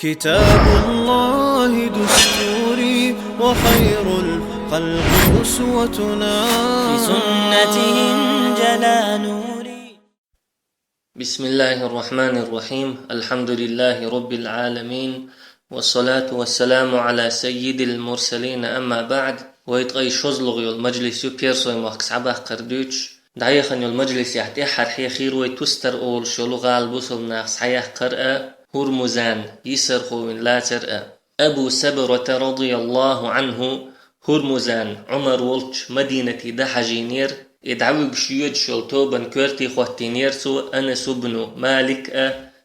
كتاب الله دستوري وخير الخلق أسوتنا، بسنته انجلى نوري. بسم الله الرحمن الرحيم. الحمد لله رب العالمين، والصلاة والسلام على سيد المرسلين. أما بعد، ويتغي شوزلغ يول مجلس يبيرسوي مخكس عباه قردوش دعيخن يول مجلس يحتي حرحي خير ويتوستر أول شلو غالبوصل ناقص حياه قرأ هرمزان يسرخو من لا ترأ. أبو سبرة رضي الله عنه هرمزان عمر ولش مدينة دحجينير يدعوي بشيوج شلطوبا كورتي خوتينيرسو أنس بن مالك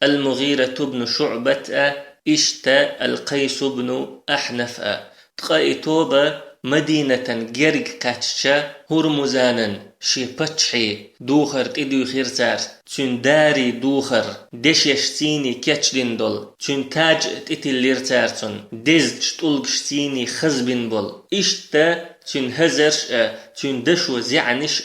المغيرة بن شعبة إشتا القيس بن أحنف تقايتوبا مدينة جرق قاتشا هرمزانا شي بتشحي دوخر تدو خيرتار تون داري دوخر دشيشتيني كاتشلين دول تون تاج تتليرتارتون دزج تلقشتيني خزبين بول إشتا تون هزرش تون دشو زعنش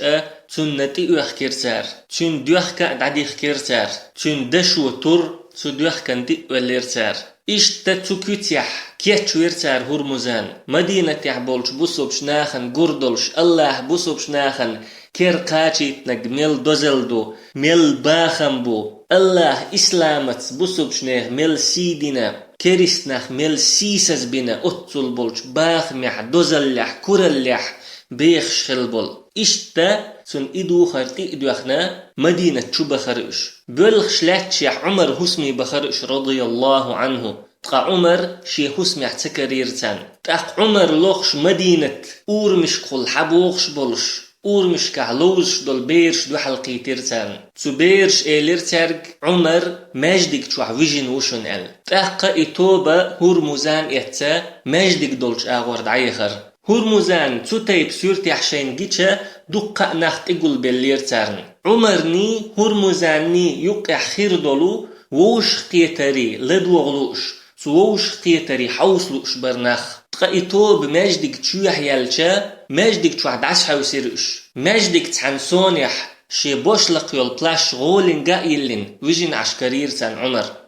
تون نتيو خيرتار تون دوخكا دعدي خيرتار تون دشو تور تون دوخكا نتيو الليرتار إشتا تكوتيح كيتشو يرتار هرمزان مدينة يحبولش بوصوبش ناخن قردلش الله بوصوبش ناخن كير قاتي تنق ميل دوزلدو ميل باخنبو الله إسلامت بوصوبش ناخ ميل سيدنا كيرستناخ ميل سيسز بنا أتصل بولش باخ مح دوزلح كورلح بيخش خلبول إشتا سن إدو خرتي إدو أخنا مدينة شو بخرش بلخش لاتشيح عمر حسمي بخرش رضي الله عنه تقا عمر شي حسمي احتكريرتان تق عمر لوخش مدينة مش كل حبوخش بولش مش كهلوش دول بيرش دو حلقي تيرتان تو بيرش إيليرتارج عمر ماجدك شوح فيجن وشن تقا إتوبة هرمزان إتا ماجدك دولش آغورد عيخر هرمزان تتيب سورتي حشين جيتشا دقا نخت إقل بالليرتارن عمرني هرمزاني يقع خير دولو ووش قيتري لدوغلوش ووش قيتري حوصلوش برناخ تقايتو بماجدك تشوح يالشا ماجدك تشوح دعش حوسيرش ماجدك تحن صونيح شي بوشلق يول بلاش غولن قايلن ويجن عشكرير تان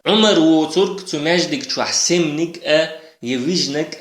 عمر ووترك تو ماجدك تشوح سمنك يويجنك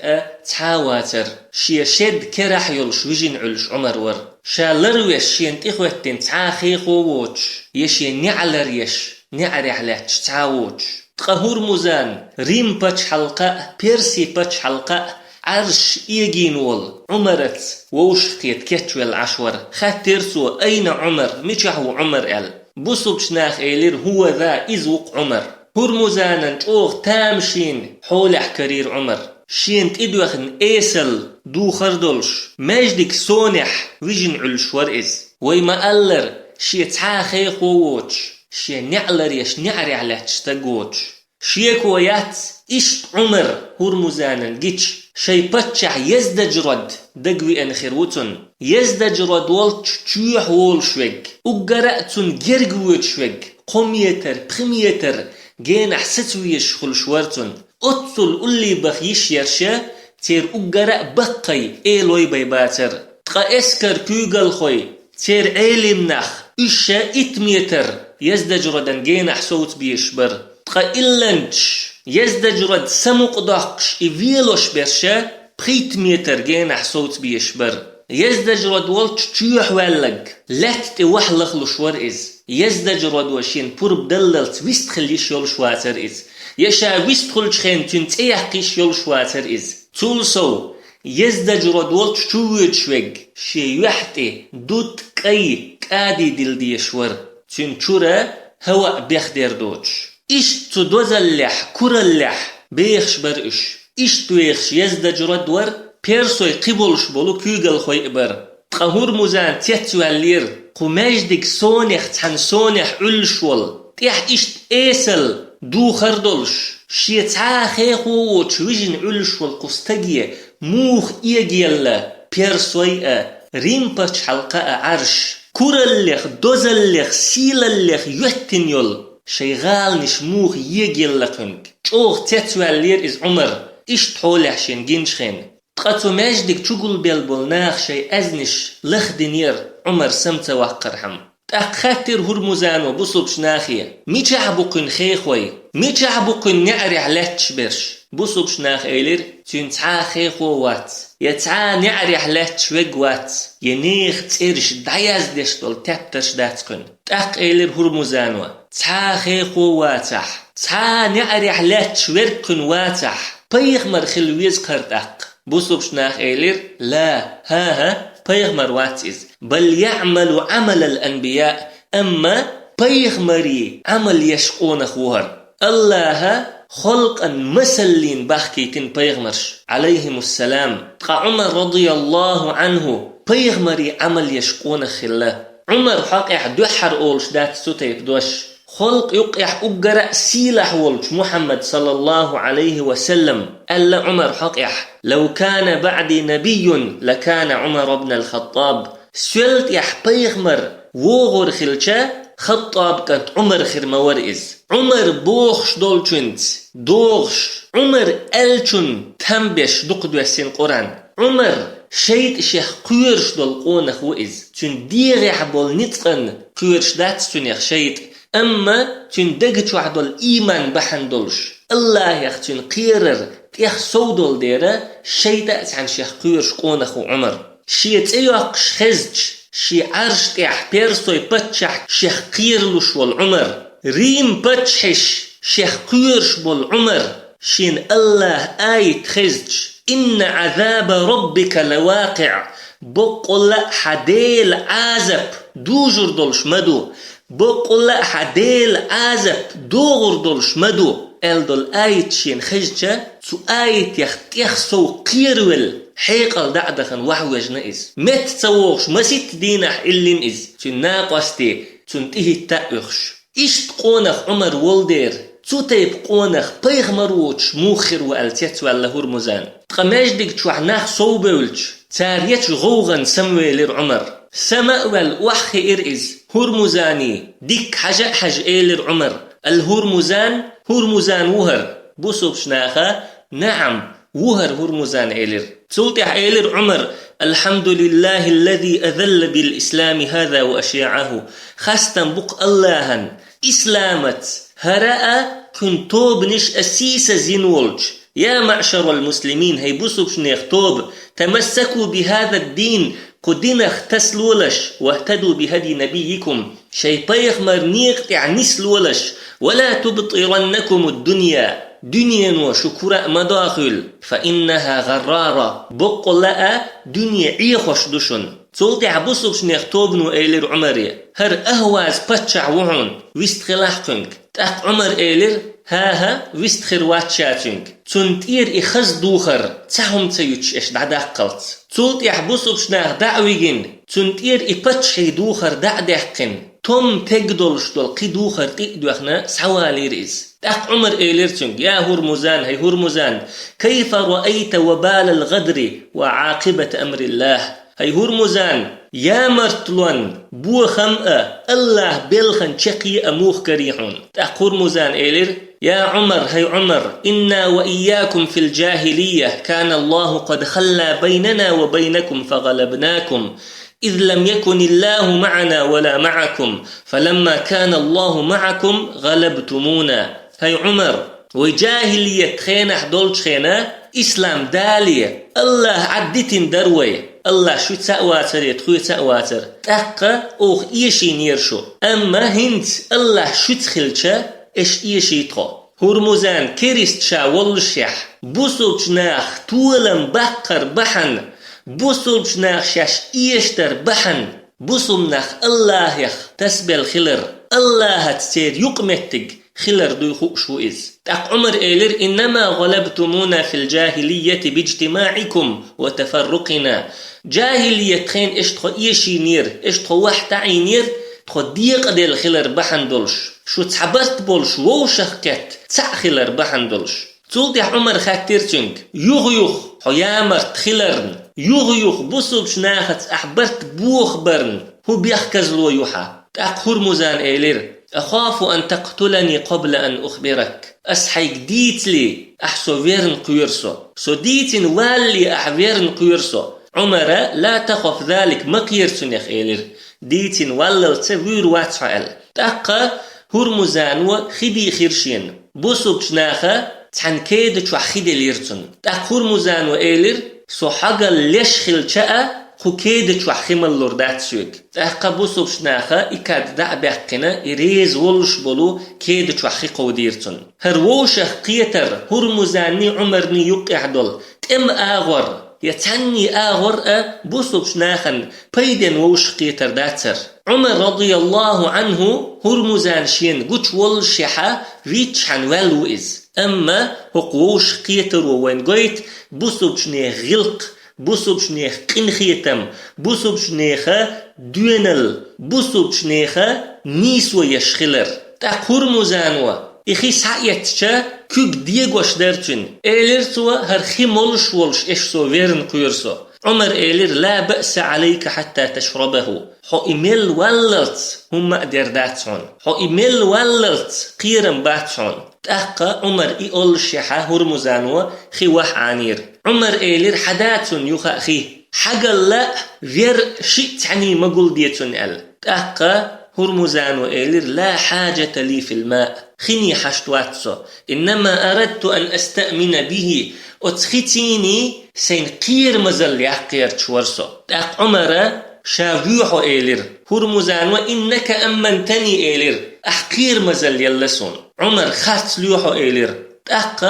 تحاواتر شي شد كراح يولش ويجن علش عمر ور شا لرويش شي انتخوتين تحاخيخو ووش يشي نعلر يش نعرح لاتش تعاوش تقهور مزان ريم باتش حلقة بيرسي باتش حلقة عرش إيجين وول عمرت ووش قيت كتشو العشور خاترسو أين عمر ميشهو عمر بوصبش ناخ إيلير هو ذا إزوق عمر هرمزانا تشوغ تامشين حولح كرير عمر شينت إدوخن إيسل دو خردلش ماجدك سونح ويجن علش ورئز ويما ألر شي تحاخي خووش شي نعلر يش نعري على تشتاقوش شي كويات إشت عمر هرمزانا جيتش شي باتشح يزدجرد دقوي أنخيروتن يزدجرد والتش تشوح وولشوغ وقرأتن جرقوتشوغ قوميتر بخميتر جين حستويش خلشوارتن أطل اللي بخيش يرشا تير أقرأ بقي إيلوي بيباتر تقا إسكر كوغل خوي تير إيلي منخ إشا إتميتر يزدجردن جين حسوت بيشبر تقا إلنش يزدجرد سمق داقش إفيلوش برشا بخيت ميتر جين حسوت بيشبر يزدجرد والتش تشوح واللق لات وحلخ لشوار إز يزدجرد وشين بورب دللت ويستخليش يول شواتر إز يشا ويستخلش خين تنتيحقيش يول شواتر إز تولسو يزدجرد والتش تشويت شوغ شي يحتي دوت كاي كادي دل ديشور تنشورا هوا بيخدر دوتش إش تدوزلح كورلح بيخش برئش إش تويخش يزدجرد ور بيرسوي قبولش بولو كيوغل خوي إبر تقهور مزان تيتسو اللير قماجدك سونيخ تحن سونيح علشول تيح إشت إيسل دو خردلش شي تعاخيخو وتشويجن علشول قستقية موخ إيجيلا بيرسوي ريمباتش حلقاء عرش كورلخ دوزلخ سيللخ يهتنيول شيغال نشموخ يجيلقنك چوغ تتسو اللير إز عمر إشت حولح شين جنشخين تقاتو ماجدك تشغل بالبولناخ شي أزنش لخ دنير عمر سمت وقرحم تأخاتر هرمزانو بصوبش ناخية ميش عبوكن خيخوي ميش عبوكن نعري علاتش برش بصوبش ناخ إيلر تنتعا خيخو وات يتعا نعري علاتش وات ينيخ تيرش دعياز ديشتول تابترش داتكن تأخ إيلر هرمزانو تعا خيخو واتح تعا نعري علاتش وركن واتح بيغمر خلويز قرد بصوبش ناخ إيلر لا ها بيغمر واتيز بل يعمل عمل الأنبياء أما بيغمري عمل يشقون خوهر الله خلقا مسلين بحكيتين بيغمرش عليهم السلام عمر رضي الله عنه بيغمري عمل يشقون خلا عمر حقع دوحر أولش دات ستيب دوش خلق يقع أقرأ سيلح ولش محمد صلى الله عليه وسلم ألا عمر حقع لو كان بعدي نبي لكان عمر بن الخطاب سولت يح بيغمر وغر خلشا خطاب كانت عمر خير مورئز عمر بوخش دولچنت دوغش عمر ألچن تنبش دقدو السين قرآن عمر شيد شيخ قيرش دول قونخ وإز تن ديغيح بول نتقن قيرش دات تنيخ شيد أما تن دقت وعدول إيمان بحن دولش الله يخ تن قيرر تيخ سودول ديرا شيدات عن شيخ قيرش قونخ عمر شيت ايوكش خزج شي عرش تيح بيرسوي بتشح شيخ قيرلوش والعمر ريم بتشحش شيخ قيرش بالعمر شين الله آيت خزج إن عذاب ربك لواقع بقول حديل عازب دوجر دولش مدو بقول حديل عازب دوغر دولش مدو دول آيت شين خزجة سو آيت يخ سو قيرول حيقل دعدخن وحوج نئز مت تسوغش مسيت دينح إلين إز تناقستي تنتهي التأخش إشت قونخ عمر ولدير تتيب قونخ بيغمروش موخر وألتيت ولا هرمزان تقماش ديك تشوحناخ صوبولش تاريتش غوغن سمويلر عمر سماوال وحخي إرئز هرمزاني ديك حج إيلر عمر الهرمزان هرمزان وهر بوسوبش ناخا نعم وهر هرمزان إيلر تلتح إيلر عمر الحمد لله الذي أذل بالإسلام هذا وأشياعه خاستن بق اللهن إسلامت هراء كنتوب نش أسيس زينولج يا معشر المسلمين هي بوسوبش نيختوب تمسكوا بهذا الدين قدنخ تسلولش واهتدوا بهدي نبيكم شي بيخ مرنيق نسلولش ولا تبطرنكم الدنيا دنيا وشكرا مداخل فإنها غرارة بقلاء دنيا عيخوش دشن تولتي عبوسوبش نيختوبنو إيلر عمري هر أهواز باتشع وعون ويستخلاحكنك تأق عمر إيلر ها ويستخر واتشاتنك تنتير إخز دوخر تسهم تيوتش إش دعداقلت تولتي عبوسوبش ناغ دعويجن تنتير إباتشي دوخر دعداقن توم تقدلش دول قدوخر تقدوخنا سوالي رئيس تأق عمر إيلرتنك يا هرمزان هي هرمزان كيف رأيت وبال الغدر وعاقبة أمر الله هي هرمزان يا مرتلون بو خمأة الله بلخن شقي أموخ كريحون تأق هرمزان إيلر يا عمر هي عمر إنا وإياكم في الجاهلية كان الله قد خلى بيننا وبينكم فغلبناكم إذ لم يكن الله معنا ولا معكم فلما كان الله معكم غلبتمونا هي عمر وجاهلية خينة دولش خينة إسلام دالية الله عدتين دروي الله شو تسأواتر يتخوي تسأواتر تأقى أوخ إيشي نيرشو أما هنت الله شو تخلشا إش إيشي تخو هرمزان كريست شا والشيح بوسوبش ناخ طولن بقر بحن بوسوبش ناخ شاش إيشتر بحن بوسوم ناخ الله يخ تسبل خلر الله تسير يقمتك خلر دو خوشو إز تاق عمر إيلر إنما غلبتمونا في الجاهلية باجتماعكم وتفرقنا جاهلية خين اشتخو إيشي نير اشتخو واحد عينير تخو ديق ديل خلر بحن دولش شو تحبرت بولش وو شخكت تسع خلر بحن دولش تولتي عمر خاتيرتنك يغيوخ حيامر تخلرن يغيوخ بوسوبش ناخت أحبرت بوخ برن هو بيخكزلو يوحا تاق هرمزان إيلر أخاف أن تقتلني قبل أن أخبرك أسحيك ديتلي أحسو فيرن قيرسو سو ديتن والي أحفيرن قيرسو عمر لا تخف ذلك ما قيرسن يا خيلر ديتين واللت وير واتفعل تأقى هرمزان وخدي خيرشين بوسوبش ناخا تحن كيدش وخدي ليرتن تأقى هرمزان وإيلر سو حاجة ليشخل شاء خو كيدش وخيمل لوردات سوق تأقى بوسوبش ناخا إكاد دع بحقنا إريز ولش بلو كيدش وخي قوديرتن هروشخ قيتر هرمزاني عمرني يقع دول تم آغور يتعني آغور بوسوبش ناخن بيدن ووش قيتر داتر عمر رضي الله عنه هرمزان شين قوش والشيحة ريتش حن والو إز أما هقوش قيتر وين قويت بوسوبش نيخ غلق بوسوبش نيخ قنخيتم بوسوبش نيخ دوينل بوسوبش نيخ نيسو يشخلر تاق هرمزانوا إخي سعيتشا كوك ديگوش درتن إيلرتوا هرخي مولش ولش إشسو ويرن قيرسو عمر إيلر لا بأس عليك حتى تشربه حو إيميل واللت هم أدير داتسون حو إيميل واللت قيرن باتسون تأقى عمر إيول شيحة هرمزانوا خي واح عنير عمر إيلر حداتون يخا خي حقل لا وير شئت عني مقول ديتون أل تأقى هرمزان وإيلر لا حاجة لي في الماء خني حشتواتسو إنما أردت أن أستأمن به أتخيتيني سين قير مزل يحقير تشورسو تاق عمر شاويحو إيلر هرمزان وإنك أمنتني إيلر أحقير مزل يلسون عمر خات ليوحو إيلر تاق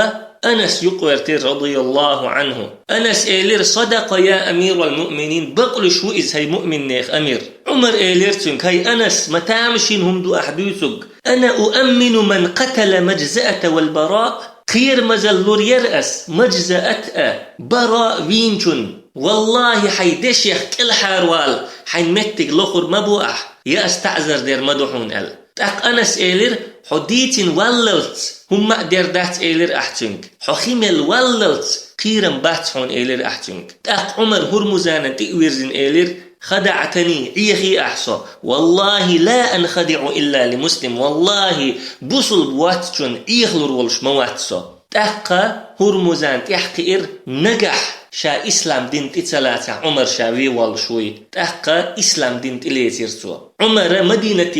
أنس يقورتر رضي الله عنه أنس إيلر صدق يا أمير المؤمنين بقل شو إز هاي مؤمن نيخ أمير عمر إيلر تنك هاي أنس متامشين هم دو أحدوثك أنا أؤمن من قتل مجزأة والبراء خير مزلور يرأس مجزأة براء وينشن والله حيدش يخ كل حاروال حينمتك لخر مبوح يا استعذر دير مدحون أل تاق أنس إيلر حديتين واللت هم دير دات إيلر أحتنك حخيمل واللت قيرم باتحون إيلر أحتنك تاق عمر هرمزانا تئويرزن إيلر خدعتني إيخي أحصى والله لا أنخدع إلا لمسلم والله بوصل بواتشون إيخلر والش مواتسو تاق هرمزان تحقير نجح شا إسلام دين تتلاتع عمر شاوي والشوي تاق إسلام دين تليتيرسو عمر مدينة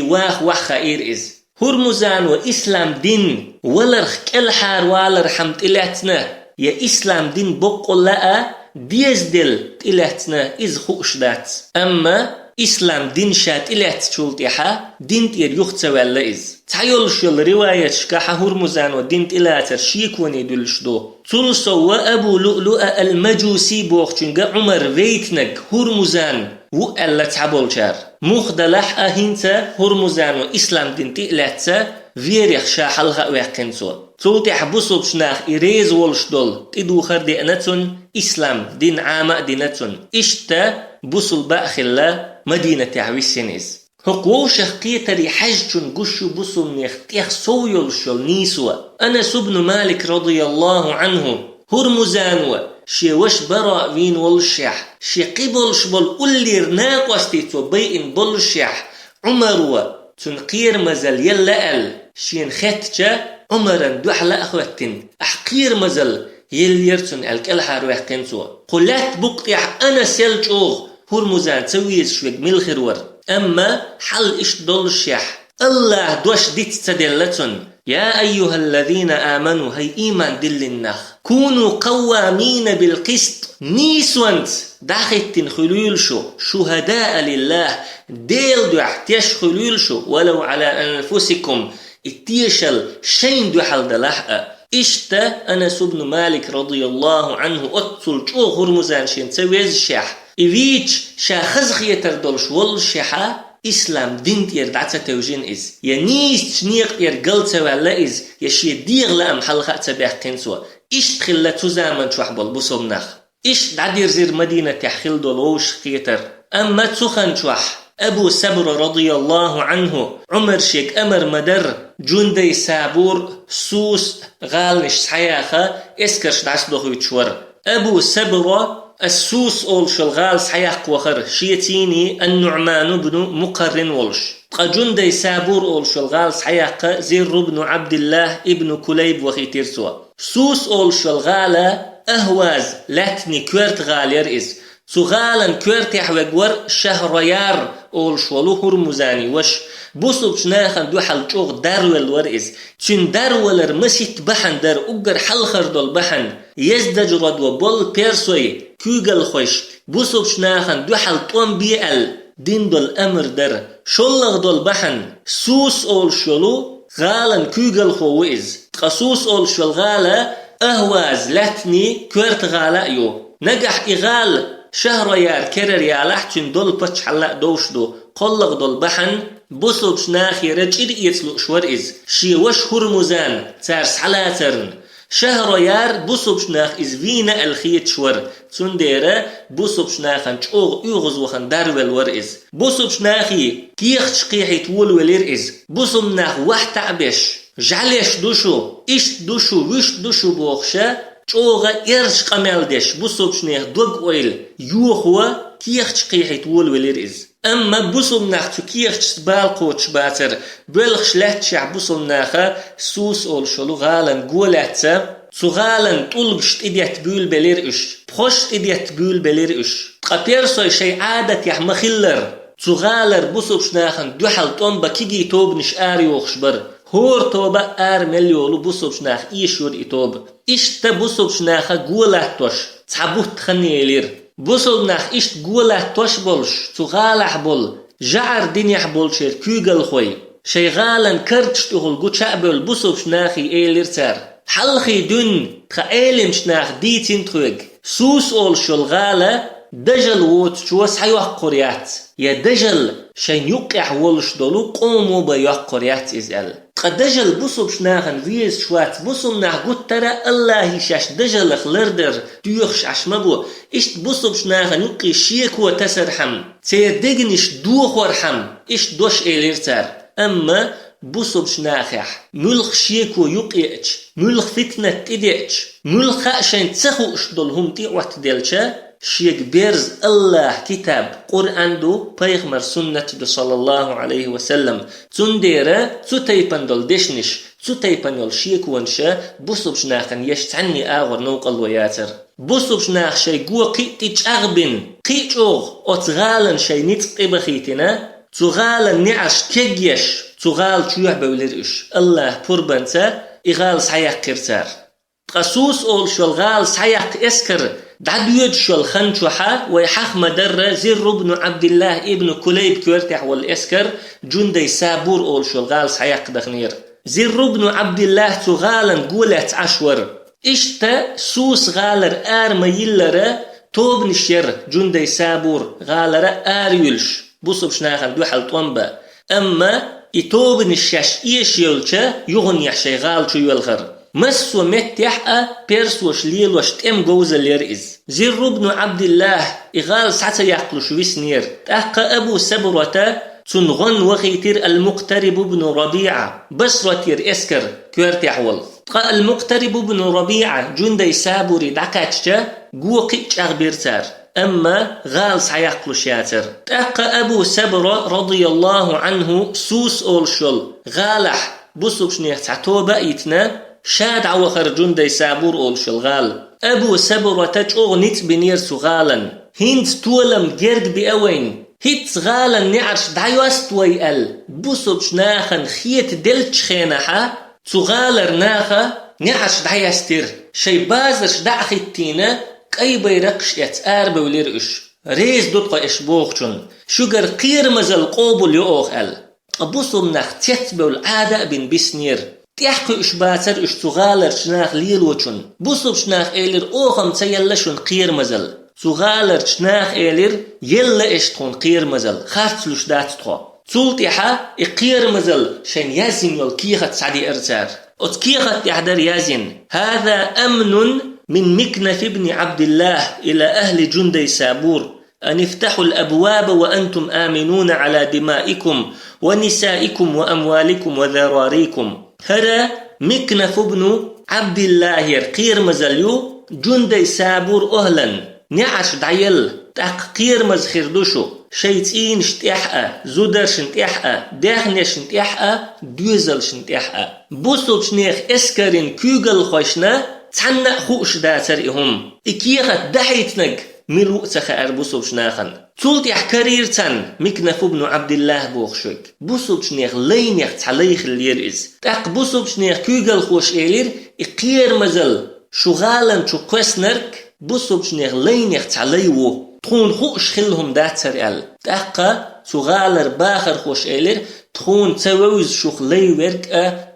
واخ خير إز هرمزان وإسلام دين ولرخ كالحار والرحم تلاتنا يا إسلام دين بقل لأ ديزدل تلاتنا إز خوشدات أما إسلام دين شات إلات شولتيحا دين تير يختوى اللإز تحيول شل رواية شكاحة هرمزان ودين تلاتر شيكوني دلشدو تلسو وأبو لؤلؤ المجوسي بوختنغ عمر ويتنك هرمزان وألا تعبولشار مخدلح أهنتا هرمزان وإسلام دين تلاتسا فيريخ شاحلها ويحكنسو تلتح بصوب شناخ إريز والشدول تدو خردئنتون إسلام دين عامة دينتون إشتا بصل بأخلا مدينة عويسينيز هقوش قيتري حجتون قشو بصل نيختيخ سويل شل نيسوا أنس بن مالك رضي الله عنه هرمزانوا شي وش براء وين والشح شي قبل شبل أولير ناقوستيتو بيئن بالشح عمروا تنقير مزل يلأل شين ختجة عمرا دوحلا أخوتين أحقير مزل يليرتن الكلحار ويحكنسوا قلت بقطع أنا سيلجوغ هرمزان تسويز شويق ملخرور أما حل إش دول الشيح الله دوش ديت تدلتن يا أيها الذين آمنوا هي إيمان دل النخ كونوا قوامين بالقسط نيسوانت داخت خلول شهداء لله ديل دوحتيش خلول ولو على أنفسكم اتيشل شين دوحل دلحق إشتا أنس بن مالك رضي الله عنه أتصل جو هرمزان شين تسويز الشيح إذيش شاخزخ يتردلش والشيحة إسلام دين يردعت توجين إز ينيس تنيق يرقلت ولا إز يشي ديغ لأم حلقة تبيح كنسوا إش تخلى تزامن شوحبال بصوبناخ إش دعدير زير مدينة تحخيل دولوش خيتر أما تسخن شوح أبو سبر رضي الله عنه عمر شيك أمر مدر جندي سابور سوس غالنش سحياخة اسكرش دعسدوخ يتشور أبو سبر السوس أول شلغال سحياق وخر شيتيني النعمان بن مقرن ولش قجندي سابور أول شلغال سحياق زير بن عبد الله ابن كليب وخيتيرسوا سوس أول شلغالة أهواز لاتني كورت غالير إز سغالا كورت يحوغور شهريار أول شولو هرمزاني وش بوسو بشناخن دو حل جوغ دارول ورئز چون دارولر مسيت بحن در اگر حل خردول بحن يزدج ردو بول بيرسوي كوغل خوش بوسو بشناخن دو حل طوم بيال دين دول أمر در شولغ دول بحن سوس أول شولو غالن كوغل خويز تقسوس أول شول غالا أهواز لاتني كورت غالا يو نجح إغال شهر يار كرر يالح چون دول بچ حلاق دوش دو قلق دول بحن بوسو بشناخي رجل يتلو شور إز شي وش هرمزان تارس حلاترن شهر يار بوسو بشناخ إز فينا الخيط شور تون ديرا بوسو بشناخن چوغ يغز وخن دارول ور إز بوسو بشناخي كيخ چقيحي تول ولير إز بوسو مناخ واحد تعبش جعلش دوشو إشت دوشو وش دوشو بوخشا چوغا إرش قمال دش بوسو بشناخ دوغ ويل يوخوا كيخ چقيحي تول ولير إز أما بوسو مناخ تو كيخ تسبال قوتش باتر بلخش لاتشع بوسو مناخا سوس أول شلو غالن قولاتsa تو غالن طولقشت إديت بول بليرش بخشت إديت بول بليرش قبيرسوي شي عادت يح مخلر تو غالر بوسو بشناخن دوحل طنبا كيجي توب نش آري وخشبر هور توبا آر مليولو بوسو بشناخ إيشور إتوب إشتا بوسو بشناخا قولاتوش تحبوه تخني يلير بوسو بناخ إشت قولات توش بولش تو غالح بول جعر دنيح بولشير كوغل خوي شي غالن كرتش تغل قو شعبل بوسو بشناخي إيلير تار حلخي دون تخيلم شناخ ديتين تخوغ سوس أول شل غالة دجل ووت شوس حيوح قريات يا دجل شين يقع ولش دولو قومو بيوح قريات إزال دجل بوسو بشناخن فيز شوات بوسو مناخ قد ترى الله شاش دجل خلردر تيوخش عشمبو إشت بوسو بشناخن يقي شيكو تسرحم تيردقنش دوخ ورحم إشت دوش إيليرتار أما بوسو بشناخح ملخ شيكو يقيئش ملخ فتنة تديئش ملخ عشان تسخوش دولهم تيوات ديلشا شيك بيرز الله كتاب قرآن دو بيغمر سنة دو صلى الله عليه وسلم تنديرا تتيبن دول دشنش تتيبن يول شيك وانشا بوسو بشناخن يشتعني آغر نوقل وياتر بوسو بشناخ شي قوة قيتش أغبن قيتش أغ أتغالن شي نتق إبخيتنا تغالن نعش كيجيش تغال شوح بولرش الله بربنتا إغال سحيق كرتار تقسوس أول شوالغال سحيق إسكر دعدويد شول خنشوحا ويحخ مدر زر بن عبد الله ابن كليب كورتح والإسكر جندي سابور أول شول غال سحيق دخنير زر بن عبد الله تغالن قولت عشور إشتا سوس غالر آر ميلر توب نشير جندي سابور غالر آر يلش بوصب شناخن دوحل طنبا أما إتوب نشاش إيش يلشا يغن يحشي غال شو يلغر مسو متيحة بيرسوش ليلوش تم جوز الليرئز زر بن عبد الله إغال ساعة يقلش ويسنير تأقى أبو سبرة تنغن وغيتر المقترب بن ربيعة بسرتير إسكر كورتي حول تقى المقترب بن ربيعة جندي سابوري دعكاتشا قوقيتش أغبيرتار أما غال سيقلش ياتر تأقى أبو سبرة رضي الله عنه سوس أولشل غالح بسوش نيح تعتوبة إتنا شاد عوخر جندي سابور أول شلغال أبو سبرة تجوغ نت بنير سغالا هند تولم جرد بأوين هيت غالا نعرش دعيوست ويقل بوسوش ناخن خيت دلتش خينحا سغالر ناخا نعرش دعيستر شي بازرش دعخيتينا كأي بيرقش يتآر بوليرقش ريز دوتقا إشبوخشن شجر قير مزل قوبل يؤخ ال أبوسو مناخ تيتبول عادة بن بسنير تيحكو إشباتر إشتغالر شناخ ليلوشن بوصب شناخ إيلر أوغم تيلشن قير مزل تغالر شناخ إيلر يلا إشتغن قير مزل خارتلوش داتتخو تولتيحا إقير مزل شين يازين يولكيخة سعدي إرتار أتكيخة يحدر يازين هذا أمن من مكنف ابن عبد الله إلى أهل جندي سابور أن افتحوا الأبواب وأنتم آمنون على دمائكم ونسائكم وأموالكم وذراريكم هرا مكنف ابن عبد الله يرقير مزليو جندي سابور أهلا نعش دعيل تقير مزخردوشو شيطين شتيحة زودر شنتيحة داخن شنتيحة دوزل شنتيحة بوسوب شنيخ اسكرين كوغل خوشنا تحنق خوش داتر إهم إكيغة دحيتنك ملو سخار بوسوبش ناخن تولت يحكرير تن مكنف ابن عبد الله بوخشوك بوسوبش نيخ لين يختليخ الليرز تاق بوسوبش نيخ كيغل خوش إيلير إقير مزل شغالا شو كوسنرك بوسوبش نيخ لين يختليوه تخون خوش خلهم داتسر ال تاق شغالر باخر خوش إيلير تخون تسويز شوخ لي ورك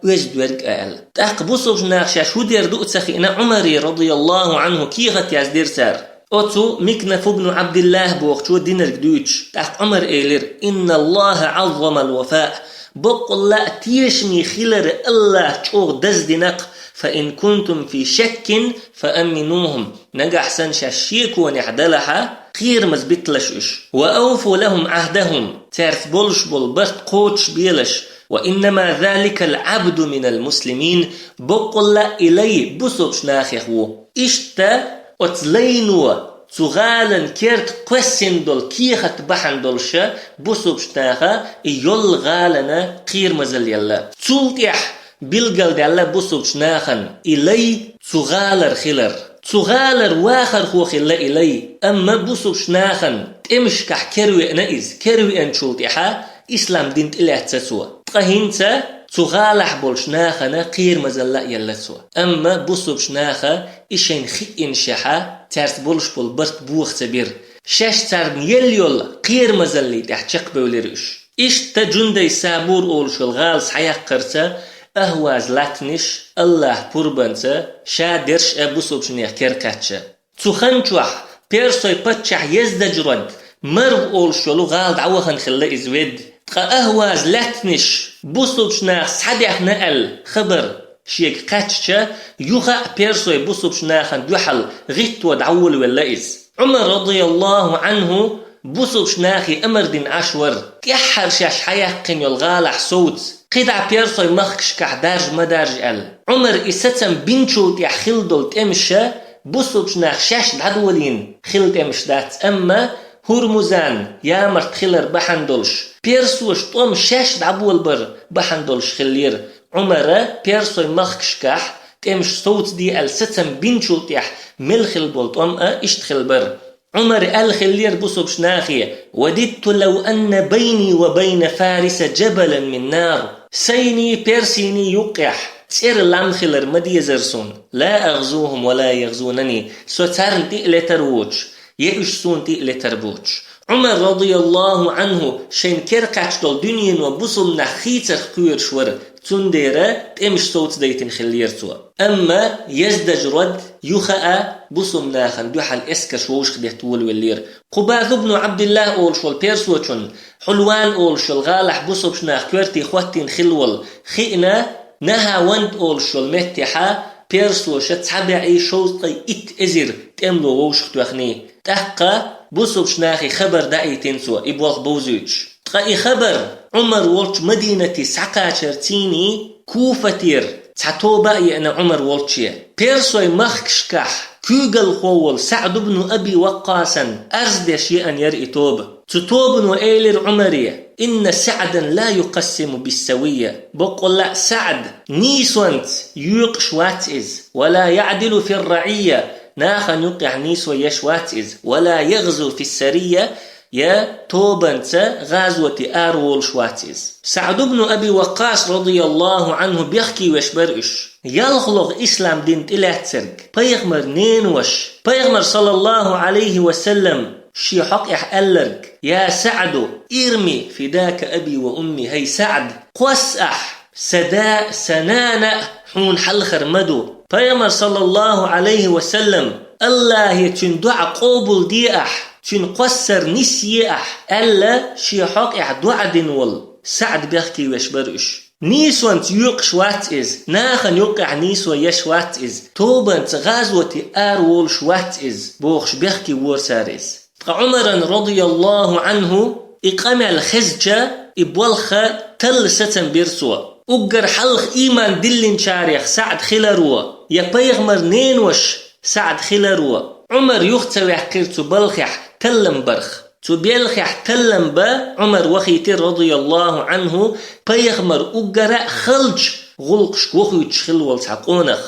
وجد ورك ال تاق بوسوبش ناخ شاش ودير دوء تسخينا عمري رضي الله عنه كيغت يزدير سار أتو مكنف ابن عبد الله بوخشو دينر دوتش تحت عمر إيلر إن الله عظم الوفاء بقول لا تيشمي خلر الله تشوغ دز دينق فإن كنتم في شك فأمنوهم نجح سن شاشيك ونحدلها خير مزبطلش وأوفوا لهم عهدهم تعرف بولش بولبرت قوتش بيلش وإنما ذلك العبد من المسلمين بقول لا إلي بسوبش ناخيخو إشتا أتلينوا تغالن كيرت قسن دول كيخت بحن دولشا بوسوبشتاها يول غالنا قير مزل يلا تولتيح بلغل دالا بوسوبشناخن إلي تغالر خلر تغالر واخر خو خلا إلي أما بوسوبشناخن تمشكح كروي نائز كروي أن تولتيحا إسلام دينت إله تسوى تقهنتا تغالح بولشناخنا قير مزلا يلتسوا أما بوسوبشناخا إشين خي إنشاحا تارت بولش بول برت بوخ تبير شاش تارن يليول قير مزلي تحتشق بوليرش إش تجندي سابور أولش الغالس حياق قرتا أهواز لاتنش الله بوربانتا شادرش بوسوبشنيخ كيركاتشا تخنشوح بيرسوي باتشح يزدجرد مرغ أولش الغال دعوهن خلا إزويد أهواز لاتنش بوسوبشناخ سحديح نقل خبر شيك قاتشا يوخا بيرسوي بوسوبشناخن دوحل غيت ودعول واللائز عمر رضي الله عنه بوسوبشناخي أمر دين عشور كحر شاش حياقين يلغالح صوت قدع بيرسوي مخكش كحدارج مدارج ال عمر إستم بنشوت يحخلدول تمشا بوسوبشناخ شاش العدولين خلد امشدات أما هرمزان يا مرت خلر بحندولش بيرسوش طوم شاش دعبول بر بحندولش خلير عمر بيرسوي مخكشكح تمش صوت دي الستم بنشوت يح ملخل بولطوم اشتخل بر عمر الخلير بوسوبشناخي وددت لو أن بيني وبين فارس جبلا من نار سيني بيرسيني يقح سير لامخلر مدي زرسون لا أغزوهم ولا يغزونني سوتارن تقل تروج يأشسون تقل تربوش عمر رضي الله عنه شين كيركاتش دول دنيا وبصم نخيتر خير شور تنديرا تمش صوت ديتن خليرتوا أما يزدج رد يخاء بصم ناخن دوحل اسكر شوش خديه طول واللير قباذ بن عبد الله أول شول بيرسوتشن حلوان أول شول غالح بصبش ناخ كورتي خواتين خلول خينا نها وند أول شول متحا بيرسو شتسحبعي شوطي إت إزر تأملو ووش ختوخني تحقا بوسوبش ناخي خبر داعي تنسو إبوغ بوزيوش تقاي خبر عمر والش مدينة سعقا شرتيني كوفتير تعطوبا يأنا عمر والشيه بيرسوي مخكشكح كوغل خوول سعد بن أبي وقاسا أرزدش يأن يرئي توب تتوب وإيلر عمرية إن سعدا لا يقسم بالسوية بقول لا سعد نيسوانت يوقش واتئز ولا يعدل في الرعية ناخن يقع نيسو يشواتئز ولا يغزو في السرية يا توبنت غازوة آرول شواتيز سعد بن أبي وقاص رضي الله عنه بيحكي وشبرش يلخلق إسلام دين تلاتسرق بيغمر نينوش بيغمر صلى الله عليه وسلم شي حق يحقلرك يا سعد إرمي فداك أبي وأمي هي سعد قوسح سداء سنانا حون حلخر مدو بيغمر صلى الله عليه وسلم الله يتندع قوبل ديأح تنقصر نسيح ألا شي حق دعاء دينول سعد بيحكي وشبرش نيسوان تيوقش واتئز ناخن يوقع نيسو يش واتئز توبان تغازوة آرول شواتئز بوخش بيحكي وورساريز عمر رضي الله عنه إقامة الخزجة إبوالخ تل ستن بيرسوا أقر حلخ إيمان دلين شاريخ سعد خلروا يبيغمر نينوش سعد خلروا عمر يختوي حقير تبلخح تلم برخ تبيلخح تلم با عمر وخيتر رضي الله عنه بيغمر أقراء خلج غلقش وخيتش خلوال تحقونخ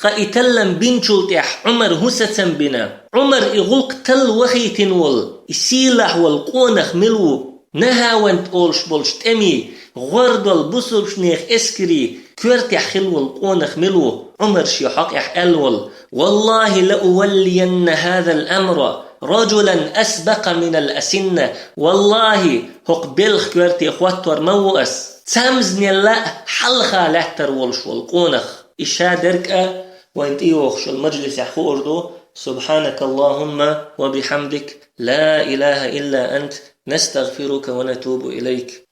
تقايتلم بنشلت يح عمر هسسن بنا عمر إغلق تل وخيتن ول إسيلح والقونخ ملو نها وانت أولش بولش تأمي غرد والبصر شنيخ اسكري كورت يحخل والقونخ ملو عمر شيحق يحقلول والله لأولين هذا الأمر رجلا أسبق من الأسنة والله هق بلخ كورت يخواتور موأس تسامزني الله حلخا لحتر والش والقونخ إشادرك وانت إيوخش المجلس يحخو أردو سبحانك اللهم وبحمدك لا إله إلا أنت نستغفرك ونتوب إليك